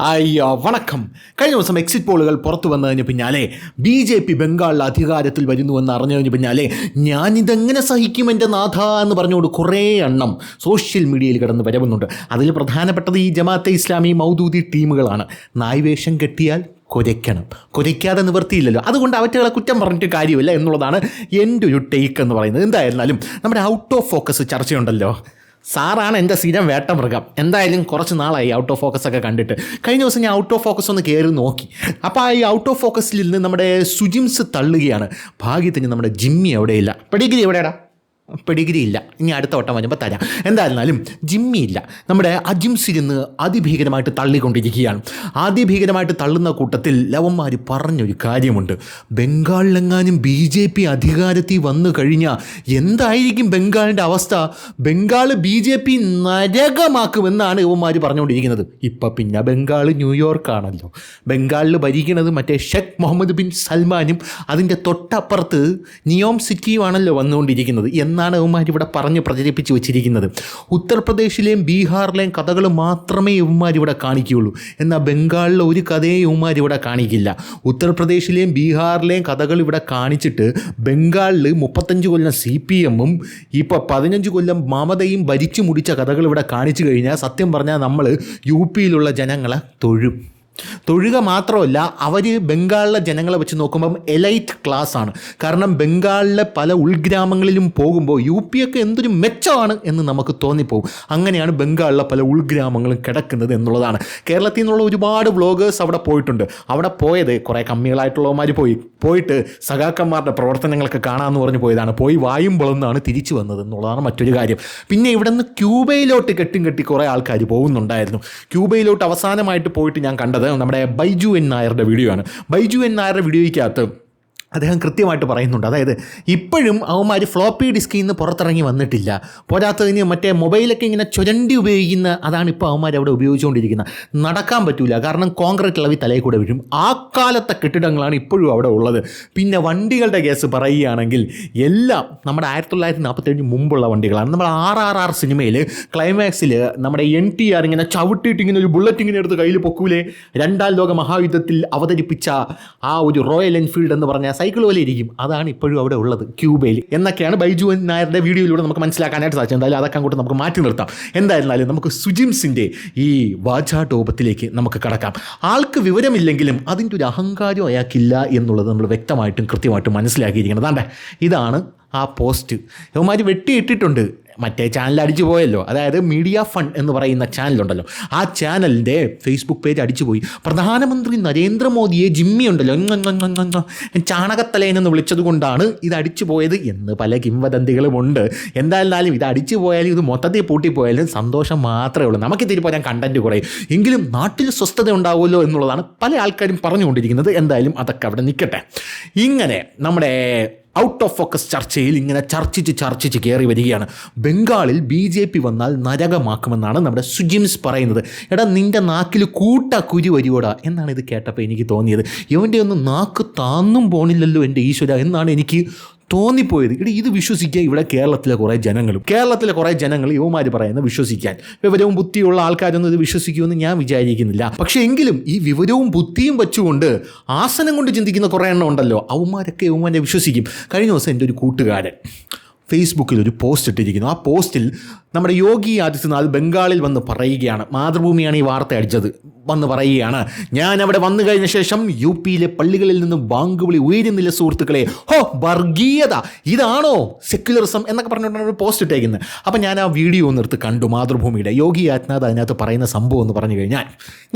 അയ്യോ വണക്കം. കഴിഞ്ഞ ദിവസം എക്സിറ്റ് പോളുകൾ പുറത്തു വന്നതിന് പിന്നാലെ BJP ബംഗാളിൽ അധികാരത്തിൽ വരുന്നുവെന്ന് അറിഞ്ഞതിന് പിന്നാലെ ഞാനിതെങ്ങനെ സഹിക്കും എൻ്റെ നാഥ എന്ന് പറഞ്ഞുകൊണ്ട് കുറേ എണ്ണം സോഷ്യൽ മീഡിയയിൽ കിടന്ന് വരവുന്നുണ്ട്. അതിൽ പ്രധാനപ്പെട്ടത് ഈ ജമാഅത്തെ ഇസ്ലാമി മൗദൂദി ടീമുകളാണ്. നായ്വേഷം കെട്ടിയാൽ കുരയ്ക്കണം, കുരയ്ക്കാതെ നിവൃത്തിയില്ലല്ലോ. അതുകൊണ്ട് അവറ്റകളെ കുറ്റം പറഞ്ഞിട്ട് കാര്യമില്ല എന്നുള്ളതാണ് എൻ്റെ ഒരു ടേക്ക് എന്ന് പറയുന്നത്. എന്തായിരുന്നാലും നമ്മുടെ ഔട്ട് ഓഫ് ഫോക്കസ് ചർച്ചയുണ്ടല്ലോ, സാറാണ് എൻ്റെ സ്ഥിരം വേട്ടമൃഗം. എന്തായാലും കുറച്ച് നാളായി ഔട്ട് ഓഫ് ഫോക്കസ് ഒക്കെ കണ്ടിട്ട്. കഴിഞ്ഞ ദിവസം ഞാൻ ഔട്ട് ഓഫ് ഫോക്കസ് ഒന്ന് കയറി നോക്കി. അപ്പോൾ ഈ ഔട്ട് ഓഫ് ഫോക്കസിൽ നിന്ന് നമ്മുടെ സുജിംസ് തള്ളുകയാണ്. ഭാഗ്യത്തിന് നമ്മുടെ ജിമ്മി എവിടെയില്ല. പെഡിഗ്രി എവിടെയാടാ? പെഡിഗ്രി ഇല്ല, ഇനി അടുത്ത വട്ടം വരുമ്പോൾ തരാം. എന്തായിരുന്നാലും ജിമ്മി ഇല്ല. നമ്മുടെ അജിംസിരുന്ന് അതിഭീകരമായിട്ട് തള്ളിക്കൊണ്ടിരിക്കുകയാണ്. അതിഭീകരമായിട്ട് തള്ളുന്ന കൂട്ടത്തിൽ ലവന്മാർ പറഞ്ഞൊരു കാര്യമുണ്ട്. ബംഗാളിലെങ്ങാനും BJP അധികാരത്തിൽ വന്നു കഴിഞ്ഞാൽ എന്തായിരിക്കും ബംഗാളിൻ്റെ അവസ്ഥ? ബംഗാൾ BJP നരകമാക്കുമെന്നാണ് ഇവന്മാർ പറഞ്ഞുകൊണ്ടിരിക്കുന്നത്. ഇപ്പം പിന്നെ ബംഗാൾ ന്യൂയോർക്കാണല്ലോ. ബംഗാളിൽ ഭരിക്കുന്നത് മറ്റേ ഷെയ്ഖ് മുഹമ്മദ് ബിൻ സൽമാനും അതിൻ്റെ തൊട്ടപ്പുറത്ത് നിയോം സിറ്റിയുമാണല്ലോ വന്നുകൊണ്ടിരിക്കുന്നത് എന്നാണ് ഇവന്മാർ ഇവിടെ പറഞ്ഞ് പ്രചരിപ്പിച്ച് വെച്ചിരിക്കുന്നത്. ഉത്തർപ്രദേശിലെയും ബീഹാറിലെയും കഥകൾ മാത്രമേ ഇവന്മാർ ഇവിടെ കാണിക്കുകയുള്ളൂ. എന്നാൽ ബംഗാളിലെ ഒരു കഥയെ ഇവന്മാർ ഇവിടെ കാണിക്കില്ല. ഉത്തർപ്രദേശിലെയും ബീഹാറിലെയും കഥകൾ ഇവിടെ കാണിച്ചിട്ട് ബംഗാളിൽ 35 കൊല്ലം CPM-ഉം ഇപ്പോൾ 15 കൊല്ലം മമതയും ഭരിച്ചു മുടിച്ച കഥകൾ ഇവിടെ കാണിച്ചു കഴിഞ്ഞാൽ സത്യം പറഞ്ഞാൽ നമ്മൾ UP-യിലുള്ള ജനങ്ങളെ തൊഴുക മാത്രമല്ല, അവർ ബംഗാളിലെ ജനങ്ങളെ വെച്ച് നോക്കുമ്പം എലൈറ്റ് ക്ലാസ് ആണ്. കാരണം ബംഗാളിലെ പല ഉൾഗ്രാമങ്ങളിലും പോകുമ്പോൾ UP-യൊക്കെ എന്തൊരു മെച്ചമാണ് എന്ന് നമുക്ക് തോന്നിപ്പോകും. അങ്ങനെയാണ് ബംഗാളിലെ പല ഉൾഗ്രാമങ്ങളും കിടക്കുന്നത് എന്നുള്ളതാണ്. കേരളത്തിൽ നിന്നുള്ള ഒരുപാട് വ്ളോഗേഴ്സ് അവിടെ പോയിട്ടുണ്ട്. അവിടെ പോയത് കുറേ കമ്മികളായിട്ടുള്ളവന്മാർ പോയിട്ട് സഖാക്കന്മാരുടെ പ്രവർത്തനങ്ങളൊക്കെ കാണാമെന്ന് പറഞ്ഞ് പോയതാണ്. പോയി വായും പൊളന്നാണ് തിരിച്ചു വന്നത് എന്നുള്ളതാണ് മറ്റൊരു കാര്യം. പിന്നെ ഇവിടെ നിന്ന് ക്യൂബയിലോട്ട് കെട്ടി കുറേ ആൾക്കാർ പോകുന്നുണ്ടായിരുന്നു. ക്യൂബയിലോട്ട് അവസാനമായിട്ട് പോയിട്ട് ഞാൻ കണ്ടത് നമ്മുടെ ബൈജു എൻ നായരുടെ വീഡിയോ ആണ്. ബൈജു എൻ നായരുടെ വീഡിയോയ്ക്കകത്ത് അദ്ദേഹം കൃത്യമായിട്ട് പറയുന്നുണ്ട്, അതായത് ഇപ്പോഴും അവന്മാർ ഫ്ലോപ്പി ഡിസ്കിൽ നിന്ന് പുറത്തിറങ്ങി വന്നിട്ടില്ല. പോരാത്തതിന് മറ്റേ മൊബൈലൊക്കെ ഇങ്ങനെ ചുരണ്ടി ഉപയോഗിക്കുന്ന അതാണ് ഇപ്പോൾ അവന്മാർ അവിടെ ഉപയോഗിച്ചുകൊണ്ടിരിക്കുന്നത്. നടക്കാൻ പറ്റില്ല, കാരണം കോൺക്രീറ്റ് ഇളവി തലയിൽ കൂടെ വീഴും. ആ കാലത്തെ കെട്ടിടങ്ങളാണ് ഇപ്പോഴും അവിടെ ഉള്ളത്. പിന്നെ വണ്ടികളുടെ കേസ് പറയുകയാണെങ്കിൽ എല്ലാം നമ്മുടെ 1947 മുമ്പുള്ള വണ്ടികളാണ്. നമ്മൾ RRR സിനിമയിൽ ക്ലൈമാക്സിൽ നമ്മുടെ NTR ഇങ്ങനെ ചവിട്ടിയിട്ട് ഇങ്ങനെ ഒരു ബുള്ളറ്റ് ഇങ്ങനെ എടുത്ത് കയ്യിൽ പൊക്കൂലേ, 2ാം ലോക മഹായുദ്ധത്തിൽ അവതരിപ്പിച്ച ആ ഒരു റോയൽ എൻഫീൽഡ് എന്ന് പറഞ്ഞ സൈക്കിൾ പോലെ ഇരിക്കും. അതാണ് ഇപ്പോഴും അവിടെ ഉള്ളത് ക്യൂബയിൽ എന്നൊക്കെയാണ് ബൈജു നായരുടെ വീഡിയോയിലൂടെ നമുക്ക് മനസ്സിലാക്കാനായിട്ട് സാധിച്ചത്. എന്തായാലും അതൊക്കെ അങ്ങോട്ട് നമുക്ക് മാറ്റി നിർത്താം. എന്തായിരുന്നാലും നമുക്ക് സുജിംസിൻ്റെ ഈ വാചാടോപത്തിലേക്ക് നമുക്ക് കടക്കാം. ആൾക്ക് വിവരമില്ലെങ്കിലും അതിൻ്റെ ഒരു അഹങ്കാരം അയാൾക്കില്ല എന്നുള്ളത് നമ്മൾ വ്യക്തമായിട്ടും കൃത്യമായിട്ടും മനസ്സിലാക്കിയിരിക്കണം. അതാണ്ട് ഇതാണ് ആ പോസ്റ്റ്. ഇവന്മാർ വെട്ടിയിട്ടിട്ടുണ്ട്. മറ്റേ ചാനൽ അടിച്ചു പോയല്ലോ, അതായത് മീഡിയ ഫണ്ട് എന്ന് പറയുന്ന ചാനലുണ്ടല്ലോ, ആ ചാനലിൻ്റെ ഫേസ്ബുക്ക് പേജ് അടിച്ചു പോയി. പ്രധാനമന്ത്രി നരേന്ദ്രമോദിയെ ജിമ്മി ഉണ്ടല്ലോ ചാണകത്തലേനെന്ന് വിളിച്ചത് കൊണ്ടാണ് ഇത് അടിച്ചു പോയത് എന്ന് പല കിംവദന്തികളുമുണ്ട്. എന്തായാലും ഇത് അടിച്ചു പോയാലും ഇത് മൊത്തത്തിൽ പൂട്ടിപ്പോയാലും സന്തോഷം മാത്രമേ ഉള്ളൂ. നമുക്ക് തിരിപ്പോൾ ഞാൻ കണ്ടൻറ്റ് കുറയും എങ്കിലും നാട്ടിൽ സ്വസ്ഥത ഉണ്ടാവുമല്ലോ എന്നുള്ളതാണ് പല ആൾക്കാരും പറഞ്ഞുകൊണ്ടിരിക്കുന്നത്. എന്തായാലും അതൊക്കെ അവിടെ നിൽക്കട്ടെ. ഇങ്ങനെ നമ്മുടെ ഔട്ട് ഓഫ് ഫോക്കസ് ചർച്ചയിൽ ഇങ്ങനെ ചർച്ചിച്ച് കയറി വരികയാണ്. ബംഗാളിൽ BJP വന്നാൽ നരകമാക്കുമെന്നാണ് നമ്മുടെ സുജിംസ് പറയുന്നത്. എടാ നിൻ്റെ നാക്കിൽ കുരു വരുവോടാ എന്നാണ് ഇത് കേട്ടപ്പോൾ എനിക്ക് തോന്നിയത്. ഇവൻ്റെ ഒന്നും നാക്ക് താന്നും പോണില്ലല്ലോ എൻ്റെ ഈശ്വര എന്നാണ് എനിക്ക് തോന്നിപ്പോയത്. ഇത് വിശ്വസിക്കാൻ ഇവിടെ കേരളത്തിലെ കുറേ ജനങ്ങൾ യുവമാർ പറയുന്നത് വിശ്വസിക്കാൻ വിവരവും ബുദ്ധിയുള്ള ആൾക്കാരൊന്നും ഇത് വിശ്വസിക്കുമെന്ന് ഞാൻ വിചാരിക്കുന്നില്ല. പക്ഷേ എങ്കിലും ഈ വിവരവും ബുദ്ധിയും വെച്ചുകൊണ്ട് ആസനം കൊണ്ട് ചിന്തിക്കുന്ന കുറേ എണ്ണം ഉണ്ടല്ലോ, അവന്മാരൊക്കെ യുവമാരെ വിശ്വസിക്കും. കഴിഞ്ഞ ദിവസം എൻ്റെ ഒരു കൂട്ടുകാരൻ ഫേസ്ബുക്കിൽ ഒരു പോസ്റ്റ് ഇട്ടിരിക്കുന്നു. ആ പോസ്റ്റിൽ നമ്മുടെ യോഗി ആദിത്യനാഥ് ബംഗാളിൽ വന്ന് പറയുകയാണ്, മാതൃഭൂമിയാണ് ഈ വാർത്ത അടിച്ചത്, വന്ന് പറയുകയാണ്, ഞാൻ അവിടെ വന്നു കഴിഞ്ഞ ശേഷം UP-യിലെ പള്ളികളിൽ നിന്ന് ബാങ്ക് വിളി ഉയരുന്നില്ല സുഹൃത്തുക്കളെ. വർഗീയത ഇതാണോ സെക്യുലറിസം എന്നൊക്കെ പറഞ്ഞുകൊണ്ടാണ് ഒരു പോസ്റ്റ് ഇട്ടേക്കുന്നത്. അപ്പം ഞാൻ ആ വീഡിയോ ഒന്നെടുത്ത് കണ്ടു. മാതൃഭൂമിയുടെ യോഗി ആദിത്യനാഥ് അതിനകത്ത് പറയുന്ന സംഭവം എന്ന് പറഞ്ഞു കഴിഞ്ഞാൽ,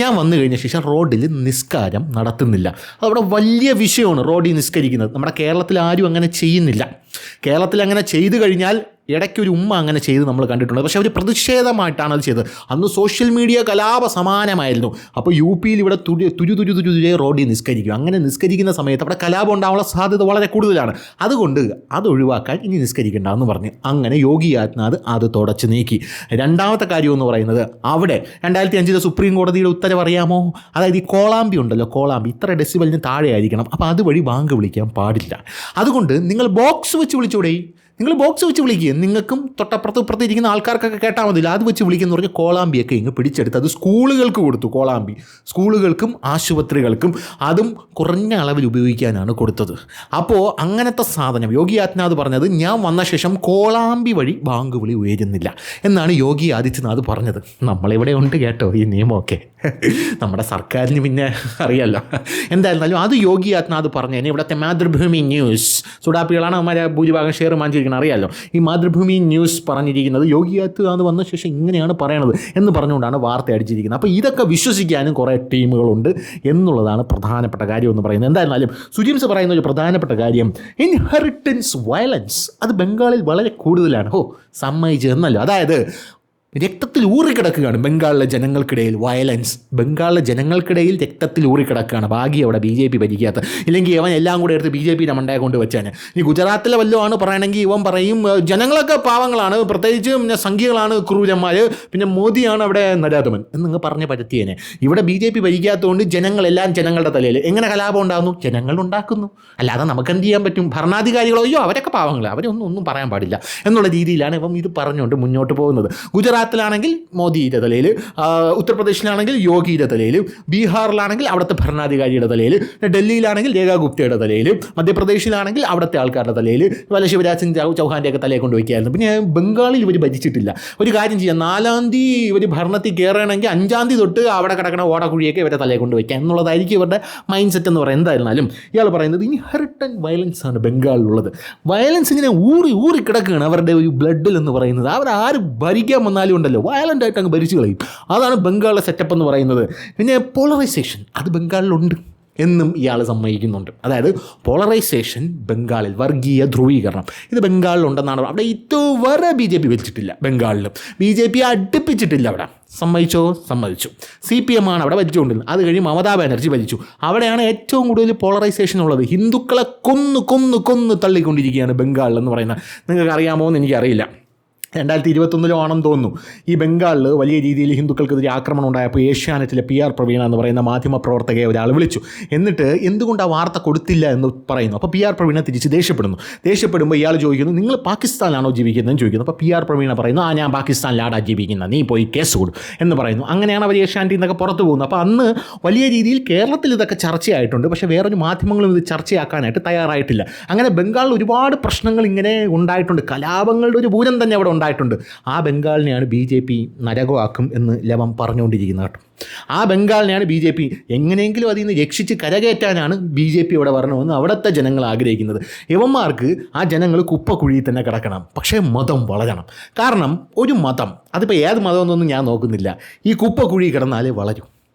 ഞാൻ വന്നു കഴിഞ്ഞ ശേഷം റോഡിൽ നിസ്കാരം നടത്തുന്നില്ല. അതവിടെ വലിയ വിഷയമാണ് റോഡിൽ നിസ്കരിക്കുന്നത്. നമ്മുടെ കേരളത്തിൽ ആരും അങ്ങനെ ചെയ്യുന്നില്ല. കേരളത്തിൽ അങ്ങനെ ചെയ്തു കഴിഞ്ഞാൽ ഇടയ്ക്കൊരു ഉമ്മ അങ്ങനെ ചെയ്ത് നമ്മൾ കണ്ടിട്ടുണ്ട്. പക്ഷേ അവർ പ്രതിഷേധമായിട്ടാണ് അത് ചെയ്തത്. അന്ന് സോഷ്യൽ മീഡിയ കലാപ സമാനമായിരുന്നു. അപ്പോൾ UP-യിൽ ഇവിടെ തുരു റോഡിൽ നിസ്കരിക്കും. അങ്ങനെ നിസ്കരിക്കുന്ന സമയത്ത് അവിടെ കലാപം ഉണ്ടാവാനുള്ള സാധ്യത വളരെ കൂടുതലാണ്. അതുകൊണ്ട് അത് ഒഴിവാക്കാൻ ഇനി നിസ്കരിക്കേണ്ട എന്ന് പറഞ്ഞ് അങ്ങനെ യോഗി ആദിത്യനാഥ് അത് തുടച്ച് നീക്കി. രണ്ടാമത്തെ കാര്യം എന്ന് പറയുന്നത്, അവിടെ 2005 സുപ്രീം കോടതിയുടെ ഉത്തരവ് അറിയാമോ? അതായത് ഈ കോളാമ്പി ഉണ്ടല്ലോ, കോളാമ്പി ഇത്ര ഡെസിബലിന് താഴെ ആയിരിക്കണം. അപ്പോൾ അതുവഴി ബാങ്ക് വിളിക്കാൻ പാടില്ല. അതുകൊണ്ട് നിങ്ങൾ ബോക്സ് വെച്ച് വിളിച്ചൂടെ? നിങ്ങൾ ബോക്സ് വെച്ച് വിളിക്കുക, നിങ്ങൾക്കും തൊട്ടപ്പുറത്ത് ഇപ്പുറത്ത് ഇരിക്കുന്ന ആൾക്കാർക്കൊക്കെ കേട്ടാൽ മതില്ല. അത് വെച്ച് വിളിക്കുന്ന പറഞ്ഞ് കോളാമ്പിയൊക്കെ ഇങ്ങ് പിടിച്ചെടുത്ത് അത് സ്കൂളുകൾക്ക് കൊടുത്തു. കോളാമ്പി സ്കൂളുകൾക്കും ആശുപത്രികൾക്കും അതും കുറഞ്ഞ അളവിൽ ഉപയോഗിക്കാനാണ് കൊടുത്തത്. അപ്പോൾ അങ്ങനത്തെ സാധനം യോഗി ആദിത്യനാഥ് പറഞ്ഞത്, ഞാൻ വന്ന ശേഷം കോളാമ്പി വഴി ബാങ്ക് വിളി ഉയരുന്നില്ല എന്നാണ് യോഗി ആദിത്യനാഥ് പറഞ്ഞത്. നമ്മളിവിടെ ഉണ്ട് കേട്ടോ ഈ നിയമമൊക്കെ, നമ്മുടെ സർക്കാരിന് പിന്നെ അറിയാമല്ലോ. എന്തായിരുന്നാലും അത് യോഗി ആദിത്യനാഥ് പറഞ്ഞതിന് ഇവിടുത്തെ മാതൃഭൂമി ന്യൂസ്, സുഡാപ്പികളാണ് അവന്മാരെ ഭൂരിഭാഗം ഷെയർ വാങ്ങിച്ചിരിക്കണം അറിയാമല്ലോ. ഈ മാതൃഭൂമി ന്യൂസ് പറഞ്ഞിരിക്കുന്നത് യോഗി ആദിത്യനാഥ് വന്ന ശേഷം ഇങ്ങനെയാണ് പറയണത് എന്ന് പറഞ്ഞുകൊണ്ടാണ് വാർത്ത അടിച്ചിരിക്കുന്നത്. അപ്പോൾ ഇതൊക്കെ വിശ്വസിക്കാനും കുറേ ടീമുകളുണ്ട് എന്നുള്ളതാണ് പ്രധാനപ്പെട്ട കാര്യം എന്ന് പറയുന്നത്. എന്തായിരുന്നാലും സുജിംസ് പറയുന്ന ഒരു പ്രധാനപ്പെട്ട കാര്യം, ഇൻഹെറിറ്റൻസ് വയലൻസ് അത് ബംഗാളിൽ വളരെ കൂടുതലാണ്. സമ്മതിച്ചു എന്നല്ലോ. അതായത് രക്തത്തിൽ ഊറിക്കിടക്കുകയാണ് ബംഗാളിലെ ജനങ്ങൾക്കിടയിൽ വയലൻസ്. ബംഗാളിലെ ജനങ്ങൾക്കിടയിൽ രക്തത്തിൽ ഊറിക്കിടക്കുകയാണ്. ഭാഗ്യം അവിടെ BJP ഭരിക്കാത്ത, ഇല്ലെങ്കിൽ ഇവൻ എല്ലാം കൂടെ എടുത്ത് BJP മണ്ടയെ കൊണ്ട് വെച്ചാൽ. ഈ ഗുജറാത്തിലെ വല്ലതുമാണ് പറയണമെങ്കിൽ ഇവൻ പറയും ജനങ്ങളൊക്കെ പാവങ്ങളാണ്, പ്രത്യേകിച്ച് പിന്നെ സംഘികളാണ് ക്രൂരന്മാർ, പിന്നെ മോദിയാണ് അവിടെ നരാധമൻ എന്നങ്ങ് പറഞ്ഞ് പരത്തിയേനെ. ഇവിടെ BJP ഭരിക്കാത്തതുകൊണ്ട് ജനങ്ങളെല്ലാം ജനങ്ങളുടെ തലയിൽ. എങ്ങനെ കലാപം ഉണ്ടാകുന്നു? ജനങ്ങൾ ഉണ്ടാക്കുന്നു. അല്ലാതെ നമുക്ക് എന്ത് ചെയ്യാൻ പറ്റും? ഭരണാധികാരികളോ അയ്യോ അവരൊക്കെ പാവങ്ങൾ, അവരൊന്നും പറയാൻ പാടില്ല എന്നുള്ള രീതിയിലാണ് ഇവൻ ഇത് പറഞ്ഞുകൊണ്ട് മുന്നോട്ട് പോകുന്നത്. ഗുജറാത്തിലാണെങ്കിൽ മോദിയുടെ തലയിൽ, ഉത്തർപ്രദേശിലാണെങ്കിൽ യോഗിയുടെ തലയിൽ, ബീഹാറിലാണെങ്കിൽ അവിടുത്തെ ഭരണാധികാരിയുടെ തലയിൽ, ഡൽഹിയിലാണെങ്കിൽ രേഖാ ഗുപ്തയുടെ തലയിൽ, മധ്യപ്രദേശിലാണെങ്കിൽ അവിടുത്തെ ആൾക്കാരുടെ തലയിൽ, വല്ല ശിവരാജ് സിംഗ് ചൗഹാൻ്റെയൊക്കെ തലയെ കൊണ്ട് വയ്ക്കായിരുന്നു. പിന്നെ ബംഗാളിൽ ഇവർ ഭരിച്ചിട്ടില്ല. ഒരു കാര്യം ചെയ്യാം, 4-ാം തീയതി ഇവർ ഭരണത്തിൽ കയറണമെങ്കിൽ 5-ാം തീയതി തൊട്ട് അവിടെ കിടക്കുന്ന ഓടക്കുഴിയൊക്കെ ഇവരെ തലയെ കൊണ്ട് വയ്ക്കുക എന്നുള്ളതായിരിക്കും ഇവരുടെ മൈൻഡ് സെറ്റ് എന്ന് പറയുന്നത്. എന്തായിരുന്നാലും ഇയാൾ പറയുന്നത് ഇൻഹെറിറ്റൻറ്റ് വയലൻസ് ആണ് ബംഗാളിലുള്ളത്. വയലൻസ് ഇങ്ങനെ ഊറി കിടക്കുകയാണ് അവരുടെ ഒരു ബ്ലഡിൽ എന്ന് പറയുന്നത്. അവരാര് ഭരിക്കാൻ വന്നാലും ഉണ്ടല്ലോ വയലൻ്റ് ആയിട്ട് അങ്ങ് ഭരിച്ചു കളയും. അതാണ് ബംഗാളിലെ സെറ്റപ്പ് എന്ന് പറയുന്നത്. പിന്നെ പോളറൈസേഷൻ അത് ബംഗാളിലുണ്ട് എന്നും ഇയാൾ സമ്മതിക്കുന്നുണ്ട്. അതായത് പോളറൈസേഷൻ ബംഗാളിൽ, വർഗീയ ധ്രുവീകരണം ഇത് ബംഗാളിലുണ്ടെന്നാണ്. അവിടെ ഇതുവരെ BJP ഭരിച്ചിട്ടില്ല. ബംഗാളിലും BJP അടുപ്പിച്ചിട്ടില്ല. അവിടെ സമ്മതിച്ചു. CPM ആണ് അവിടെ ഭരിച്ചുകൊണ്ടിരുന്നത്. അത് കഴിഞ്ഞ് മമതാ ബാനർജി ഭരിച്ചു. അവിടെയാണ് ഏറ്റവും കൂടുതൽ പോളറൈസേഷൻ ഉള്ളത്. ഹിന്ദുക്കളെ കൊന്ന് തള്ളിക്കൊണ്ടിരിക്കുകയാണ് ബംഗാളിൽ എന്ന് പറയുന്നത്. നിങ്ങൾക്ക് അറിയാമോ എന്ന് എനിക്കറിയില്ല. 2021 ആണെന്ന് തോന്നുന്നു. ഈ ബംഗാളിൽ വലിയ രീതിയിൽ ഹിന്ദുക്കൾക്കെതിരെ ആക്രമണം ഉണ്ടായപ്പോൾ ഏഷ്യാനെറ്റിലെ PR പ്രവീണ എന്ന് പറയുന്ന മാധ്യമപ്രവർത്തകയെ ഒരാൾ വിളിച്ചു. എന്നിട്ട് എന്തുകൊണ്ട് ആ വാർത്ത കൊടുത്തില്ല എന്ന് പറയുന്നു. അപ്പോൾ PR പ്രവീണ തിരിച്ച് ദേഷ്യപ്പെടുമ്പോൾ ഇയാൾ ചോദിക്കുന്നു, നിങ്ങൾ പാകിസ്ഥാനിലാണോ ജീവിക്കുന്നതെന്ന് ചോദിക്കുന്നു. അപ്പോൾ PR പ്രവീണ പറയുന്നു, ഞാൻ പാകിസ്ഥാനിലാടാ ജീവിക്കുന്നത്, നീ പോയി കേസ് കൊടു എന്ന് പറയുന്നു. അങ്ങനെയാണ് അവർ ഏഷ്യാനെറ്റിൽ നിന്നൊക്കെ പുറത്തു പോകുന്നത്. അപ്പോൾ അന്ന് വലിയ രീതിയിൽ കേരളത്തിൽ ഇതൊക്കെ ചർച്ചയായിട്ടുണ്ട്. പക്ഷേ വേറൊരു മാധ്യമങ്ങളും ഇത് ചർച്ചയാക്കാനായിട്ട് തയ്യാറായിട്ടില്ല. അങ്ങനെ ബംഗാളിൽ ഒരുപാട് പ്രശ്നങ്ങൾ ഇങ്ങനെ ഉണ്ടായിട്ടുണ്ട്. കലാപങ്ങളുടെ ഒരു പൂരം തന്നെ അവിടെ ഉണ്ടായിട്ടുണ്ട്. ആ ബംഗാളിനെയാണ് BJP നരകമാക്കും എന്ന് ലവം പറഞ്ഞുകൊണ്ടിരിക്കുന്നത് കേട്ടോ. ആ ബംഗാളിനെയാണ് BJP എങ്ങനെയെങ്കിലും അതിൽ നിന്ന് രക്ഷിച്ച് കരകയറ്റാനാണ് BJP ഇവിടെ വരണമെന്ന് അവിടുത്തെ ജനങ്ങൾ ആഗ്രഹിക്കുന്നത്. ഇവന്മാർക്ക് ആ ജനങ്ങൾ കുപ്പക്കുഴിയിൽ തന്നെ കിടക്കണം, പക്ഷേ മതം വളരണം. കാരണം ഒരു മതം, അതിപ്പോൾ ഏത് മതമെന്നൊന്നും ഞാൻ നോക്കുന്നില്ല, ഈ കുപ്പക്കുഴി കിടന്നാലേ വളരും.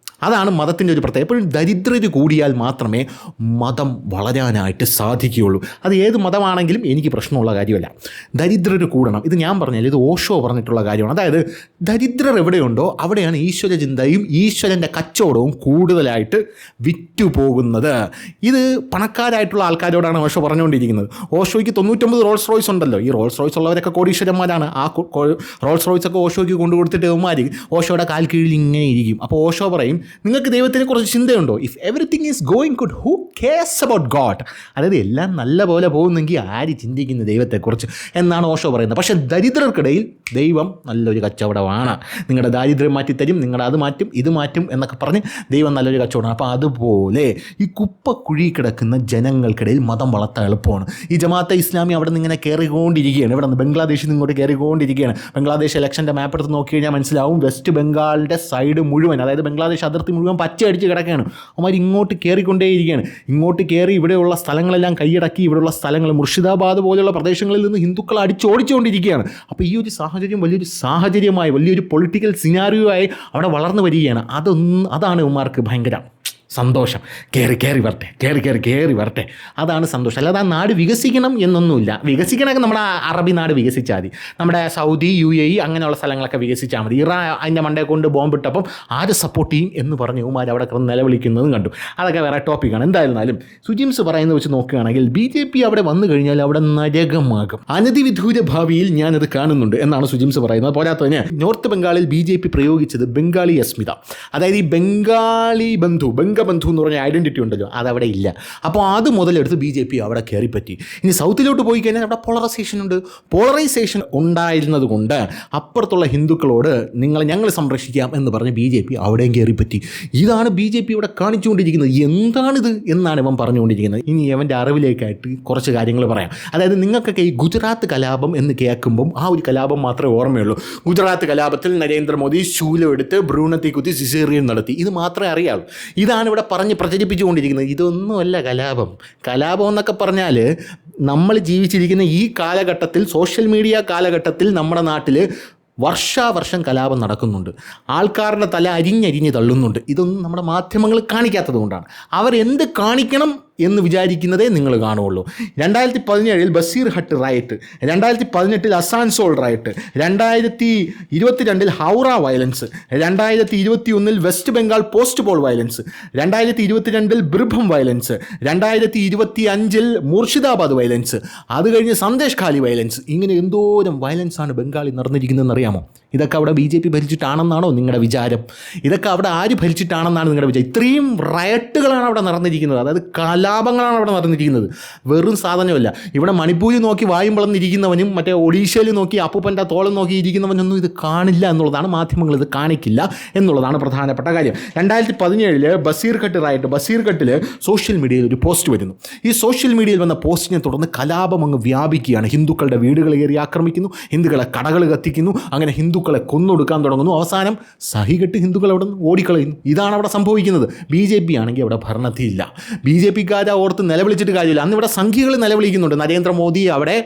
അതാണ് മതത്തിൻ്റെ ഒരു പ്രത്യേകത. എപ്പോഴും ദരിദ്രർ കൂടിയാൽ മാത്രമേ മതം വളരാനായിട്ട് സാധിക്കുകയുള്ളൂ. അത് ഏത് മതമാണെങ്കിലും എനിക്ക് പ്രശ്നമുള്ള കാര്യമല്ല. ദരിദ്രർ കൂടണം. ഇത് ഞാൻ പറഞ്ഞാൽ ഇത് ഓഷോ പറഞ്ഞിട്ടുള്ള കാര്യമാണ്. അതായത് ദരിദ്രർ എവിടെയുണ്ടോ അവിടെയാണ് ഈശ്വര ചിന്തയും ഈശ്വരൻ്റെ കച്ചവടവും കൂടുതലായിട്ട് വിറ്റുപോകുന്നത്. ഇത് പണക്കാരായിട്ടുള്ള ആൾക്കാരോടാണ് ഓഷോ പറഞ്ഞുകൊണ്ടിരിക്കുന്നത്. ഓഷോയ്ക്ക് 99 റോൾസ് റോയ്സ് ഉണ്ടല്ലോ. ഈ റോൾസ് റോയ്സ് ഉള്ളവരൊക്കെ കോടീശ്വരന്മാരാണ്. ആ റോൾസ് റോയ്സ് ഒക്കെ ഓഷോയ്ക്ക് കൊണ്ടു കൊടുത്തിട്ട് ഇവന്മാർ ഓഷോയുടെ കാൽ കീഴിൽ ഇങ്ങനെ ഇരിക്കും. അപ്പോൾ ഓഷോ പറയും, നിങ്ങൾക്ക് ദൈവത്തിനെ കുറിച്ച് ചിന്തയുണ്ടോ? If everything is going good, who cares about God? അതായത് എല്ലാം നല്ല പോലെ പോകുന്നെങ്കിൽ ആര് ചിന്തിക്കുന്നു ദൈവത്തെക്കുറിച്ച് എന്നാണ് ഓഷോ പറയുന്നത്. പക്ഷേ ദരിദ്രർക്കിടയിൽ ദൈവം നല്ലൊരു കച്ചവടമാണ്. നിങ്ങളുടെ ദാരിദ്ര്യം മാറ്റിത്തരും, നിങ്ങളുടെ അത് മാറ്റും ഇത് മാറ്റും എന്നൊക്കെ പറഞ്ഞ് ദൈവം നല്ലൊരു കച്ചവടമാണ്. അപ്പോൾ അതുപോലെ ഈ കുപ്പക്കുഴി കിടക്കുന്ന ജനങ്ങൾക്കിടയിൽ മതം വളർത്താൻ എളുപ്പമാണ്. ഈ ജമാഅത്തെ ഇസ്ലാമി അവിടെ നിന്ന് ഇങ്ങനെ കയറിക്കൊണ്ടിരിക്കുകയാണ്. ഇവിടെ നിന്ന് ബംഗ്ലാദേശിൽ നിന്ന് ഇങ്ങോട്ട് കയറിക്കൊണ്ടിരിക്കുകയാണ്. ബംഗ്ലാദേശ് ഇലക്ഷൻ്റെ മാപ്പ് എടുത്ത് നോക്കി കഴിഞ്ഞാൽ മനസ്സിലാവും, വെസ്റ്റ് ബംഗാളിൻ്റെ സൈഡ് മുഴുവൻ, അതായത് ബംഗ്ലാദേശ് അതിർത്തി മുഴുവൻ പച്ചയടിച്ച് കിടക്കുകയാണ്. അവന്മാർ ഇങ്ങോട്ട് കയറിക്കൊണ്ടേയിരിക്കുകയാണ്. ഇങ്ങോട്ട് കയറി ഇവിടെയുള്ള സ്ഥലങ്ങളെല്ലാം കൈയടക്കി, ഇവിടെയുള്ള സ്ഥലങ്ങൾ മുർഷിദാബാദ് പോലെയുള്ള പ്രദേശങ്ങളിൽ നിന്ന് ഹിന്ദുക്കൾ അടിച്ചോടിച്ചുകൊണ്ടിരിക്കുകയാണ്. അപ്പോൾ ഈ ഒരു സാഹചര്യം വലിയൊരു സാഹചര്യമായി, വലിയൊരു പൊളിറ്റിക്കൽ സിനാരിയോ ആയി അവിടെ വളർന്നു വരികയാണ്. അതാണ് ഇവന്മാർക്ക് ഭയങ്കര സന്തോഷം. കയറി വരട്ടെ, അതാണ് സന്തോഷം. അല്ലാതെ ആ നാട് വികസിക്കണം എന്നൊന്നുമില്ല. വികസിക്കണമെങ്കിൽ നമ്മുടെ അറബി നാട് വികസിച്ചാൽ മതി. നമ്മുടെ സൗദി, UAE അങ്ങനെയുള്ള സ്ഥലങ്ങളൊക്കെ വികസിച്ചാൽ മതി. ഇറാൻ അതിൻ്റെ മണ്ടയെ കൊണ്ട് ബോംബിട്ടപ്പം ആര് സപ്പോർട്ട് ചെയ്യും എന്ന് പറഞ്ഞ് ഇവന്മാർ അവിടെ കിടന്ന് നിലവിളിക്കുന്നതും കണ്ടു. അതൊക്കെ വേറെ ടോപ്പിക്കാണ്. എന്തായിരുന്നാലും സുജിംസ് പറയുന്നത് വെച്ച് നോക്കുകയാണെങ്കിൽ BJP അവിടെ വന്നു കഴിഞ്ഞാൽ അവിടെ നരകമാകും. അനധിവിദൂര ഭാവിയിൽ ഞാനത് കാണുന്നുണ്ട് എന്നാണ് സുജിംസ് പറയുന്നത്. പോരാത്തതിന് നോർത്ത് ബംഗാളിൽ BJP പ്രയോഗിച്ചത് ബംഗാളി അസ്മിത, അതായത് ഈ ബംഗാളി ബന്ധു, ബംഗബന്ധു എന്ന് പറഞ്ഞ ഐഡൻറ്റിറ്റി ഉണ്ടല്ലോ, അതവിടെ ഇല്ല. അപ്പോൾ അത് മുതലെടുത്ത് BJP അവിടെ കയറിപ്പറ്റി. ഇനി സൗത്തിലോട്ട് പോയി കഴിഞ്ഞാൽ അവിടെ പോളറൈസേഷൻ ഉണ്ട്. പോളറൈസേഷൻ ഉണ്ടായിരുന്നത് കൊണ്ട് അപ്പുറത്തുള്ള ഹിന്ദുക്കളോട് ഞങ്ങൾ സംരക്ഷിക്കാം എന്ന് പറഞ്ഞ് BJP അവിടെയും കയറിപ്പറ്റി. ഇതാണ് BJP ഇവിടെ കാണിച്ചുകൊണ്ടിരിക്കുന്നത്. എന്താണിത് എന്നാണ് ഇവൻ പറഞ്ഞുകൊണ്ടിരിക്കുന്നത്. ഇനി അവൻ്റെ അറിവിലേക്കായിട്ട് കുറച്ച് കാര്യങ്ങൾ പറയാം. അതായത് നിങ്ങൾക്കൊക്കെ ഈ ഗുജറാത്ത് കലാപം എന്ന് കേൾക്കുമ്പം ആ ഒരു കലാപം മാത്രമേ ഓർമ്മയുള്ളൂ. ഗുജറാത്ത് കലാപത്തിൽ നരേന്ദ്രമോദി ശൂലം എടുത്ത് ഭ്രൂണത്തെ കുത്തി സിസേറിയൻ നടത്തി, ഇത് മാത്രമേ അറിയാവൂ. ഇതാണ് ഇവിടെ പറഞ്ഞ് പ്രചരിപ്പിച്ചുകൊണ്ടിരിക്കുന്നത്. ഇതൊന്നുമല്ല കലാപം എന്നൊക്കെ പറഞ്ഞാൽ നമ്മൾ ജീവിച്ചിരിക്കുന്ന ഈ കാലഘട്ടത്തിൽ, സോഷ്യൽ മീഡിയ കാലഘട്ടത്തിൽ നമ്മുടെ നാട്ടിൽ വർഷാവർഷം കലാപം നടക്കുന്നുണ്ട്. ആൾക്കാരുടെ തല അരിഞ്ഞരിഞ്ഞ് തള്ളുന്നുണ്ട്. ഇതൊന്നും നമ്മുടെ മാധ്യമങ്ങൾ കാണിക്കാത്തത് കൊണ്ടാണ്. അവരെന്ത് കാണിക്കണം എന്ന് വിചാരിക്കുന്നതേ നിങ്ങൾ കാണുകയുള്ളൂ. 2017 Basirhat riot, 2018 Asansol riot, 2022 Howrah violence, 2021 west Bengal post poll violence, 2022 Birbhum violence, 2025 Murshidabad violence, അത് കഴിഞ്ഞ് സന്ദേശ് ഖാലി വയലൻസ്. ഇങ്ങനെ എന്തോരം വയലൻസാണ് ബംഗാളിൽ നടന്നിരിക്കുന്നതെന്ന് അറിയാമോ? ഇതൊക്കെ അവിടെ BJP ഭരിച്ചിട്ടാണെന്നാണോ നിങ്ങളുടെ വിചാരം? ഇതൊക്കെ അവിടെ ആര് ഭരിച്ചിട്ടാണെന്നാണ് നിങ്ങളുടെ വിചാരം? ഇത്രയും റയട്ടുകളാണ് അവിടെ നടന്നിരിക്കുന്നത്, അതായത് കലാപങ്ങളാണ് അവിടെ നടന്നിരിക്കുന്നത്. വെറും സാധനമല്ല. ഇവിടെ മണിപ്പൂരിൽ നോക്കി വായും വളർന്നിരിക്കുന്നവനും മറ്റേ ഒഡീഷയിൽ നോക്കി അപ്പൂപ്പൻ്റെ തോളം നോക്കി ഇരിക്കുന്നവനൊന്നും ഇത് കാണില്ല എന്നുള്ളതാണ്. മാധ്യമങ്ങൾ ഇത് കാണിക്കില്ല എന്നുള്ളതാണ് പ്രധാനപ്പെട്ട കാര്യം. 2017 ബഷീർ ഘട്ടിൽ സോഷ്യൽ മീഡിയയിൽ ഒരു പോസ്റ്റ് വരുന്നു. ഈ സോഷ്യൽ മീഡിയയിൽ വന്ന പോസ്റ്റിനെ തുടർന്ന് കലാപം അങ്ങ് വ്യാപിക്കുകയാണ്. ഹിന്ദുക്കളുടെ വീടുകൾ കയറി ആക്രമിക്കുന്നു, ഹിന്ദുക്കളെ കടകൾ കത്തിക്കുന്നു, അങ്ങനെ ഹിന്ദുക്കളെ കൊന്നൊടുക്കാൻ തുടങ്ങുന്നു. അവസാനം സഹികെട്ട് ഹിന്ദുക്കൾ അവിടെ നിന്ന് ഓടിക്കളയുന്നു. ഇതാണ് അവിടെ സംഭവിക്കുന്നത്. BJP ആണെങ്കിൽ അവിടെ ഭരണത്തിലില്ല. BJPക്കാരെ ഓർത്ത് നിലവിളിച്ചിട്ട് കാര്യമില്ല. അന്ന് ഇവിടെ സംഖ്യകൾ നിലവിളിക്കുന്നുണ്ട്. നരേന്ദ്രമോദി അവിടെ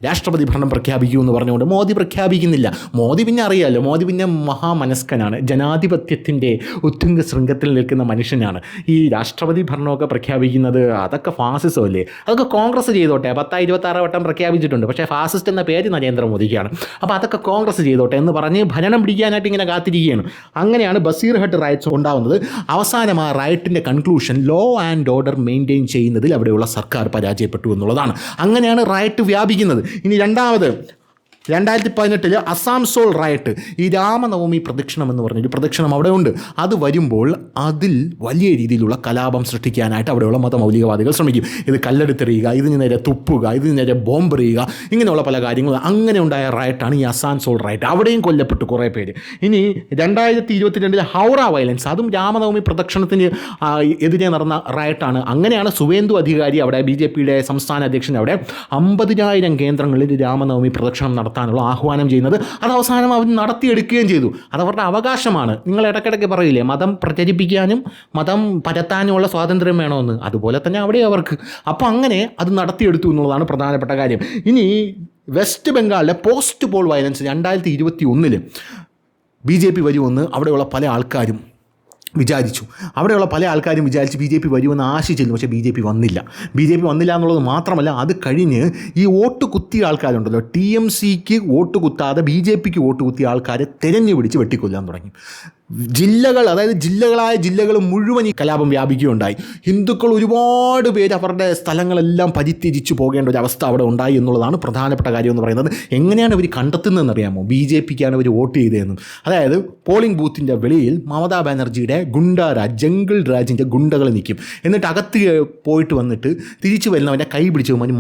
രാഷ്ട്രപതി ഭരണം പ്രഖ്യാപിക്കുമെന്ന് പറഞ്ഞുകൊണ്ട് മോദി പ്രഖ്യാപിക്കുന്നില്ല. മോദി പിന്നെ അറിയാമല്ലോ, മോദി പിന്നെ മഹാമനസ്കനാണ്, ജനാധിപത്യത്തിൻ്റെ ഉത്തുംഗ ശൃംഗത്തിൽ നിൽക്കുന്ന മനുഷ്യനാണ്. ഈ രാഷ്ട്രപതി ഭരണമൊക്കെ പ്രഖ്യാപിക്കുന്നത് അതൊക്കെ ഫാസിസമല്ലേ? അതൊക്കെ കോൺഗ്രസ് ചെയ്തോട്ടെ. 26 വട്ടം പ്രഖ്യാപിച്ചിട്ടുണ്ട്. പക്ഷേ ഫാസിസ്റ്റ് എന്ന പേര് നരേന്ദ്രമോദിക്കാണ്. അപ്പോൾ അതൊക്കെ കോൺഗ്രസ് ചെയ്തോട്ടെ എന്ന് പറഞ്ഞ് ഭരണം പിടിക്കാനായിട്ട് ഇങ്ങനെ കാത്തിരിക്കുകയാണ്. അങ്ങനെയാണ് ബഷീർ ഹട്ട് റയറ്റ്സ് ഉണ്ടാകുന്നത്. അവസാനം ആ റയറ്റിൻ്റെ conclusion law and order maintain ചെയ്യുന്നതിൽ അവിടെയുള്ള സർക്കാർ പരാജയപ്പെട്ടു എന്നുള്ളതാണ്. അങ്ങനെയാണ് റയറ്റ് വ്യാപിക്കുന്നത്. ഇനി രണ്ടാമത് 2018 അസാൻസോൾ റയറ്റ്, ഈ രാമനവമി പ്രദക്ഷിണം എന്ന് പറഞ്ഞൊരു പ്രദക്ഷിണം അവിടെ ഉണ്ട്. അത് വരുമ്പോൾ അതിൽ വലിയ രീതിയിലുള്ള കലാപം സൃഷ്ടിക്കാനായിട്ട് അവിടെയുള്ള മതമൗലികവാദികൾ ശ്രമിക്കും. ഇത് കല്ലെടുത്തെറിയുക, ഇതിന് നേരെ തുപ്പുക, ഇതിന് നേരെ ബോംബെറിയുക, ഇങ്ങനെയുള്ള പല കാര്യങ്ങളും. അങ്ങനെ ഉണ്ടായ റയറ്റാണ് ഈ അസാൻസോൾ റയറ്റ്. അവിടെയും കൊല്ലപ്പെട്ടു കുറേ പേര്. ഇനി 2022 ഹൗറ വയലൻസ്, അതും രാമനവമി പ്രദക്ഷിണത്തിന് എതിരെ നടന്ന റയറ്റാണ്. അങ്ങനെയാണ് സുവേന്ദു അധികാരി അവിടെ BJPയുടെ സംസ്ഥാന അധ്യക്ഷൻ അവിടെ 50,000 കേന്ദ്രങ്ങളിൽ രാമനവമി പ്രദക്ഷിണം നടത്താനുള്ള ആഹ്വാനം ചെയ്യുന്നത്. അത് അവസാനം അവർ നടത്തിയെടുക്കുകയും ചെയ്തു. അതവരുടെ അവകാശമാണ്. നിങ്ങൾ ഇടയ്ക്കിടയ്ക്ക് പറയില്ലേ മതം പ്രചരിപ്പിക്കാനും മതം പരത്താനുമുള്ള സ്വാതന്ത്ര്യം വേണമെന്ന്, അതുപോലെ തന്നെ അവിടെ അവർക്ക്. അപ്പോൾ അങ്ങനെ അത് നടത്തിയെടുത്തു എന്നുള്ളതാണ് പ്രധാനപ്പെട്ട കാര്യം. ഇനി വെസ്റ്റ് ബംഗാളിലെ പോസ്റ്റ് പോൾ വയലൻസ് 2021 BJP വരുമെന്ന് അവിടെയുള്ള പല ആൾക്കാരും വിചാരിച്ചു. BJP വരുമെന്ന് ആശിച്ചിരുന്നു. പക്ഷേ BJP വന്നില്ല എന്നുള്ളത് മാത്രമല്ല, അത് കഴിഞ്ഞ് ഈ വോട്ട് കുത്തിയ ആൾക്കാരുണ്ടല്ലോ, TMCക്ക് വോട്ട് കുത്താതെ BJPക്ക് വോട്ട് കുത്തിയ ആൾക്കാരെ തെരഞ്ഞു പിടിച്ച് വെട്ടിക്കൊല്ലാൻ തുടങ്ങി. ജില്ലകൾ മുഴുവൻ ഈ കലാപം വ്യാപിക്കുകയുണ്ടായി. ഹിന്ദുക്കൾ ഒരുപാട് പേര് അവരുടെ സ്ഥലങ്ങളെല്ലാം പരിത്യജിച്ച് പോകേണ്ട ഒരു അവസ്ഥ അവിടെ ഉണ്ടായി എന്നുള്ളതാണ് പ്രധാനപ്പെട്ട കാര്യം എന്ന് പറയുന്നത്. എങ്ങനെയാണ് ഇവർ കണ്ടെത്തുന്നതെന്ന് അറിയാമോ? BJPക്കാണ് ഇവർ വോട്ട് ചെയ്തതെന്നും. അതായത് പോളിംഗ് ബൂത്തിൻ്റെ വെളിയിൽ മമതാ ബാനർജിയുടെ ജംഗിൾ രാജിൻ്റെ ഗുണ്ടകൾ നിൽക്കും. എന്നിട്ട് അകത്ത് പോയിട്ട് വന്നിട്ട് തിരിച്ചു വരുന്നവൻ്റെ കൈ പിടിച്ച് ഇവന്മാർ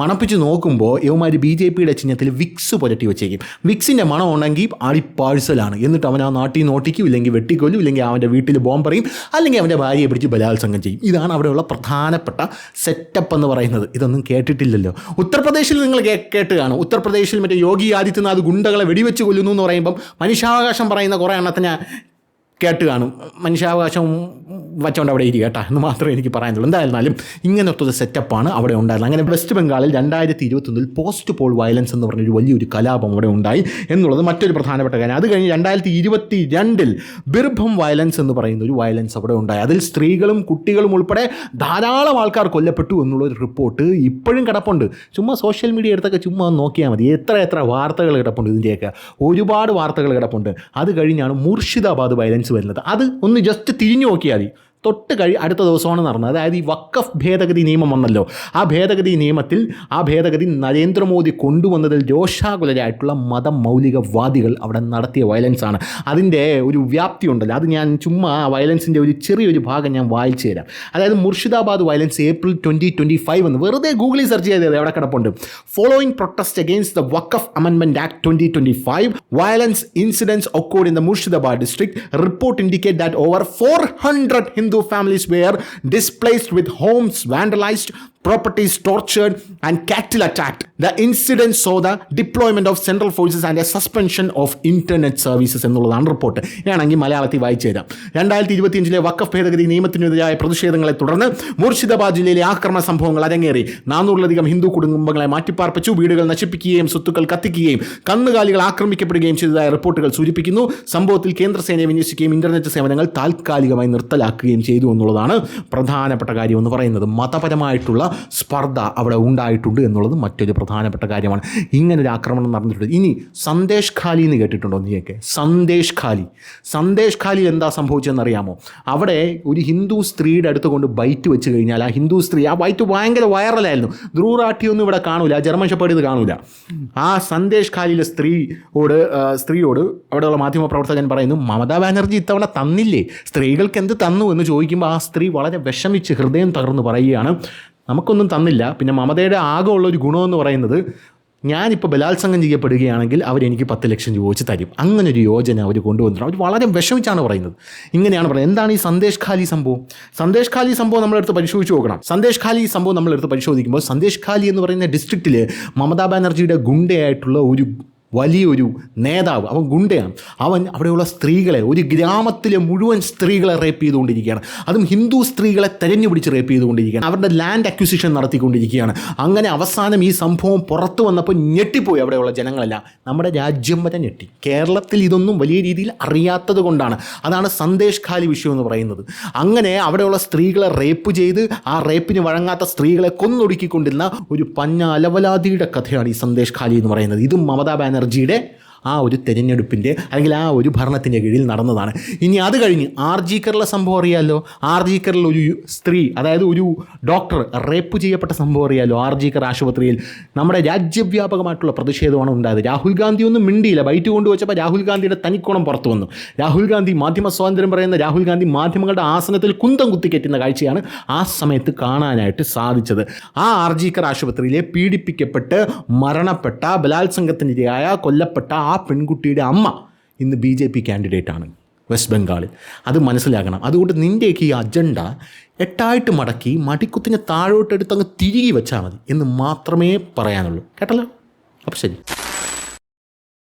മണപ്പിച്ച് നോക്കുമ്പോൾ ഇവന്മാർ BJPയുടെ ചിഹ്നത്തിൽ വിക്സ് പുരട്ടി വെച്ചേക്കും. വിക്സിൻ്റെ മണം ഉണ്ടെങ്കിൽ ആടി പാഴ്സലാണ്. എന്നിട്ട് അവൻ ആ നാട്ടിൽ നോട്ടിക്കും, ഇല്ലെങ്കിൽ വെട്ടിക്കൊല്ലും, ഇല്ലെങ്കിൽ അവൻ്റെ വീട്ടിൽ ബോംബെറിയും, അല്ലെങ്കിൽ അവൻ്റെ ഭാര്യയെ പിടിച്ച് ബലാത്സംഗം ചെയ്യും. ഇതാണ് അവിടെയുള്ള പ്രധാനപ്പെട്ട സെറ്റപ്പ് എന്ന് പറയുന്നത്. ഇതൊന്നും കേട്ടിട്ടില്ലല്ലോ. ഉത്തർപ്രദേശിൽ നിങ്ങൾ കേട്ട് കാണും. ഉത്തർപ്രദേശിൽ മറ്റേ യോഗി ആദിത്യനാഥ് ഗുണ്ടകളെ വെടിവെച്ച് കൊല്ലുന്നു എന്ന് പറയുമ്പം മനുഷ്യാവകാശം പറയുന്ന കുറേ എണ്ണത്തിനെ കേട്ട് കാണും. മനുഷ്യാവകാശം വച്ചുകൊണ്ട് അവിടെ ഇരിക്കുക കേട്ടോ എന്ന് മാത്രമേ എനിക്ക് പറയാനുള്ളൂ. എന്തായിരുന്നാലും ഇങ്ങനത്തെ സെറ്റപ്പാണ് അവിടെ ഉണ്ടായിരുന്നത്. അങ്ങനെ വെസ്റ്റ് ബംഗാളിൽ 2021 പോസ്റ്റ് പോൾ വയലൻസ് എന്ന് പറഞ്ഞൊരു വലിയൊരു കലാപം അവിടെ ഉണ്ടായി എന്നുള്ളത് മറ്റൊരു പ്രധാനപ്പെട്ട കാര്യം. അത് കഴിഞ്ഞ് 2022 ബിർഭം വയലൻസ് എന്ന് പറയുന്ന ഒരു വയലൻസ് അവിടെ ഉണ്ടായി. അതിൽ സ്ത്രീകളും കുട്ടികളും ഉൾപ്പെടെ ധാരാളം ആൾക്കാർ കൊല്ലപ്പെട്ടു എന്നുള്ളൊരു റിപ്പോർട്ട് ഇപ്പോഴും കിടപ്പുണ്ട്. ചുമ്മാ സോഷ്യൽ മീഡിയ എടുത്തൊക്കെ ചുമ്മാ നോക്കിയാൽ മതി. എത്ര വാർത്തകൾ കിടപ്പുണ്ട് ഇതിൻ്റെയൊക്കെ, ഒരുപാട് വാർത്തകൾ കിടപ്പുണ്ട്. അത് കഴിഞ്ഞാണ് മുർഷിദാബാദ് വയലൻസ് വരുന്നത്. അത് ഒന്ന് ജസ്റ്റ് തിരിഞ്ഞു നോക്കിയാൽ മതി. അടുത്ത ദിവസമാണ് നടന്നത്. അതായത് ഈ വഖഫ് ഭേദഗതി നിയമം വന്നല്ലോ, ആ ഭേദഗതി നരേന്ദ്രമോദി കൊണ്ടുവന്നതിൽ രോഷാകുലരായിട്ടുള്ള മതമൗലികവാദികൾ അവിടെ നടത്തിയ വയലൻസാണ്. അതിൻ്റെ ഒരു വ്യാപ്തി ഉണ്ടല്ലോ, അത് ഞാൻ ചുമ്മാ വയലൻസിൻ്റെ ഒരു ചെറിയൊരു ഭാഗം ഞാൻ വായിച്ചു തരാം. അതായത് മുർഷിദാബാദ് വയലൻസ് ഏപ്രിൽ 2025 എന്ന് വെറുതെ ഗൂഗിളിൽ സെർച്ച് ചെയ്തത് എവിടെ കിടപ്പുണ്ട്. Following protest against the Waqf amendment act 2025 violence incidents occurred in the Murshidabad district. Report indicate that over 400 Hindu families were displaced with homes vandalized, properties tortured and cattle attacked. The incident saw the deployment of central forces and a suspension of internet services എന്നുള്ളതാണ് report. ഞാനാണെങ്കിൽ മലയാളത്തിൽ വായിച്ചു തരാം. 2025 വഖഫ് ഭേദഗതി നിയമത്തിനെതിരായ പ്രതിഷേധങ്ങളെ തുടർന്ന് മുർഷിദാബാദ് ജില്ലയിലെ ആക്രമണ സംഭവങ്ങൾ അരങ്ങേറി. 400-ലധികം ഹിന്ദു കുടുംബങ്ങളെ മാറ്റിപ്പാർപ്പിച്ചു, വീടുകൾ നശിപ്പിക്കുകയും സ്വത്തുക്കൾ കത്തിക്കുകയും കന്നുകാലികൾ ആക്രമിക്കപ്പെടുകയും ചെയ്തതായ റിപ്പോർട്ടുകൾ സൂചിപ്പിക്കുന്നു. സംഭവത്തിൽ കേന്ദ്രസേനയെ വിന്യസിക്കുകയും ഇന്റർനെറ്റ് സേവനങ്ങൾ താൽക്കാലികമായി നിർത്തലാക്കുകയും ചെയ്തു എന്നുള്ളതാണ് പ്രധാനപ്പെട്ട കാര്യം എന്ന് പറയുന്നത്. മതപരമായിട്ടുള്ള സ്പർദ്ധ അവിടെ ഉണ്ടായിട്ടുണ്ട് എന്നുള്ളത് മറ്റൊരു പ്രധാനപ്പെട്ട കാര്യമാണ്. ഇങ്ങനൊരു ആക്രമണം നടന്നിട്ടുണ്ട്. ഇനി സന്ദേശ് ഖാലി എന്ന് കേട്ടിട്ടുണ്ടോ നീയൊക്കെ? സന്ദേശ് ഖാലി എന്താ സംഭവിച്ചതെന്നറിയാമോ? അവിടെ ഒരു ഹിന്ദു സ്ത്രീയുടെ അടുത്ത് കൊണ്ട് ബൈറ്റ് വെച്ച് കഴിഞ്ഞാൽ ആ ഹിന്ദു സ്ത്രീ, ആ ബൈറ്റ് ഭയങ്കര വൈറലായിരുന്നു. ധ്രുവറാട്ടിയൊന്നും ഇവിടെ കാണൂല, ജർമ്മൻ ഷെപ്പേർഡ് ഇത് കാണൂല. ആ സന്ദേശ് ഖാലിയിലെ സ്ത്രീയോട് അവിടെയുള്ള മാധ്യമപ്രവർത്തകൻ പറയുന്നു, മമതാ ബാനർജി ഇത്തവണ തന്നില്ലേ, സ്ത്രീകൾക്ക് എന്ത് തന്നു എന്ന് ചോദിക്കുമ്പോൾ ആ സ്ത്രീ വളരെ വിഷമിച്ച് ഹൃദയം തകർന്ന് പറയുകയാണ്, നമുക്കൊന്നും തന്നില്ല. പിന്നെ മമതയുടെ ആകെ ഉള്ളൊരു ഗുണമെന്ന് പറയുന്നത്, ഞാനിപ്പോൾ ബലാത്സംഗം ചെയ്യപ്പെടുകയാണെങ്കിൽ അവരെനിക്ക് 10 ലക്ഷം രൂപ വെച്ച് തരും. അങ്ങനൊരു യോജന അവർ കൊണ്ടുവന്നിട്ടുണ്ട്. അവർ വളരെ വിഷമിച്ചാണ് പറയുന്നത്. ഇങ്ങനെയാണ് പറയുന്നത്. എന്താണ് ഈ സന്ദേശ് ഖാലി സംഭവം നമ്മളെടുത്ത് പരിശോധിച്ച് നോക്കണം. സന്ദേശ് ഖാലി സംഭവം നമ്മളെടുത്ത് പരിശോധിക്കുമ്പോൾ സന്ദേശ് ഖാലി എന്ന് പറയുന്ന ഡിസ്ട്രിക്റ്റിൽ മമതാ ബാനർജിയുടെ ഗുണ്ടയായിട്ടുള്ള ഒരു വലിയൊരു നേതാവ്, അവൻ ഗുണ്ടയാണ്. അവൻ അവിടെയുള്ള സ്ത്രീകളെ, ഒരു ഗ്രാമത്തിലെ മുഴുവൻ സ്ത്രീകളെ റേപ്പ് ചെയ്തുകൊണ്ടിരിക്കുകയാണ്. അതും ഹിന്ദു സ്ത്രീകളെ തെരഞ്ഞു പിടിച്ച് റേപ്പ് ചെയ്തുകൊണ്ടിരിക്കുകയാണ്. അവരുടെ ലാൻഡ് അക്വിസിഷൻ നടത്തിക്കൊണ്ടിരിക്കുകയാണ്. അങ്ങനെ അവസാനം ഈ സംഭവം പുറത്തു വന്നപ്പോൾ ഞെട്ടിപ്പോയി അവിടെയുള്ള ജനങ്ങളെല്ലാം. നമ്മുടെ രാജ്യം വരെ ഞെട്ടി. കേരളത്തിൽ ഇതൊന്നും വലിയ രീതിയിൽ അറിയാത്തത് കൊണ്ടാണ്. അതാണ് സന്ദേശ് ഖാലി വിഷയം എന്ന് പറയുന്നത്. അങ്ങനെ അവിടെയുള്ള സ്ത്രീകളെ റേപ്പ് ചെയ്ത് ആ റേപ്പിന് വഴങ്ങാത്ത സ്ത്രീകളെ കൊന്നൊടുക്കിക്കൊണ്ടിരുന്ന ഒരു പഞ്ഞ അലവലാതിയുടെ കഥയാണ് ഈ സന്ദേശ് ഖാലി എന്ന് പറയുന്നത്. ഇതും മമതാ ബാനർജിയുടെ ആ ഒരു തെരഞ്ഞെടുപ്പിൻ്റെ അല്ലെങ്കിൽ ആ ഒരു ഭരണത്തിൻ്റെ കീഴിൽ നടന്നതാണ്. ഇനി അത് കഴിഞ്ഞ് ആർജിക്കറിലെ സംഭവം അറിയാമല്ലോ. ആർജിക്കറിൽ ഒരു സ്ത്രീ, അതായത് ഒരു ഡോക്ടർ റേപ്പ് ചെയ്യപ്പെട്ട സംഭവം അറിയാമല്ലോ. ആർജിക്കർ ആശുപത്രിയിൽ നമ്മുടെ രാജ്യവ്യാപകമായിട്ടുള്ള പ്രതിഷേധമാണ് ഉണ്ടായത്. രാഹുൽ ഗാന്ധി ഒന്നും മിണ്ടിയില്ല. ബൈറ്റ് കൊണ്ടുവച്ചപ്പോൾ രാഹുൽ ഗാന്ധിയുടെ തനിക്കോണം പുറത്തു വന്നു. രാഹുൽ ഗാന്ധി, മാധ്യമ സ്വാതന്ത്ര്യം പറയുന്ന രാഹുൽ ഗാന്ധി മാധ്യമങ്ങളുടെ ആസനത്തിൽ കുന്തം കുത്തിക്കയറ്റുന്ന കാഴ്ചയാണ് ആ സമയത്ത് കാണാനായിട്ട് സാധിച്ചത്. ആ ആർജിക്കർ ആശുപത്രിയിലെ പീഡിപ്പിക്കപ്പെട്ട് മരണപ്പെട്ട, ബലാത്സംഗത്തിനിരയായ കൊല്ലപ്പെട്ട ആ പെൺകുട്ടിയുടെ അമ്മ ഇന്ന് BJP കാൻഡിഡേറ്റാണ് വെസ്റ്റ് ബംഗാളിൽ. അത് മനസ്സിലാക്കണം. അതുകൊണ്ട് നിൻ്റെയൊക്കെ ഈ അജണ്ട 8 മടക്കി മടിക്കുത്തിനെ താഴോട്ടെടുത്ത് അങ്ങ് തിരികെ വെച്ചാൽ മതി എന്ന് മാത്രമേ പറയാനുള്ളൂ. കേട്ടല്ലോ? അപ്പം ശരി.